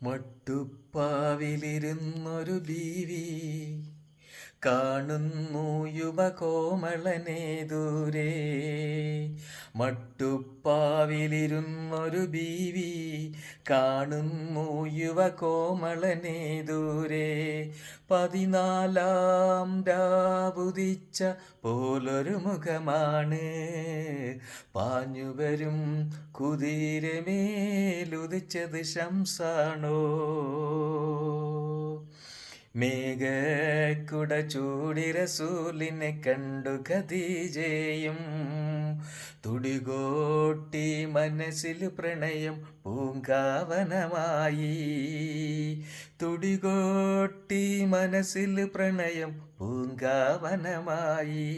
മട്ടുപ്പാവിലിരുന്നൊരു ബീവി കാണുന്നു യുവകോമളനെ ദൂരെ. മട്ടുപ്പാവിലിരുന്നൊരു ബീവി കാണുന്നു യുവകോമളനെ ദൂരെ. 14 രാവുദിച്ച പോലൊരു മുഖമാണ്, പാഞ്ഞുവരും കുതിരമേലുദിച്ചത് ശംസാണോ? മേഘക്കുട ചൂടി റസൂലിനെ കണ്ടു ഖദീജയും, തുടികോട്ടി മനസ്സിൽ പ്രണയം പൂങ്കാവനമായി. തുടികോട്ടി മനസ്സിൽ പ്രണയം പൂങ്കാവനമായി.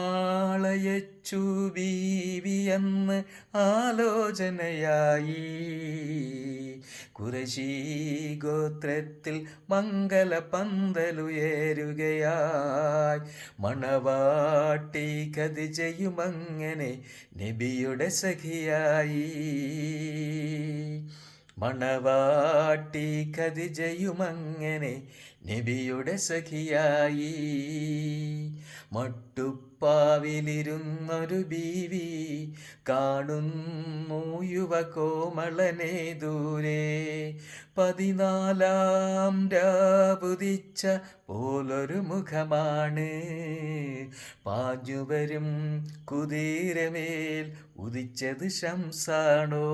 ആളയച്ചു ബീവിയെന്ന് ആലോചനയായി. ഖുറൈശി ഗോത്രത്തിൽ മംഗല പന്തലുയരുകയായി. മണവാട്ടി ഖദീജയുമങ്ങനെ നബിയുടെ സഖിയായി. മണവാട്ടി ഖദീജയുമങ്ങനെ നബിയുടെ സഖിയായി. മട്ടുപ്പാവിലിരുന്നൊരു ബീവി കാണുന്നു യുവകോമളനെ ദൂരെ. 14 രാവുദിച്ച പോലൊരു മുഖമാണ്, പാഞ്ഞുവരും കുതിരമേൽ ഉദിച്ചത് ശംസാണോ?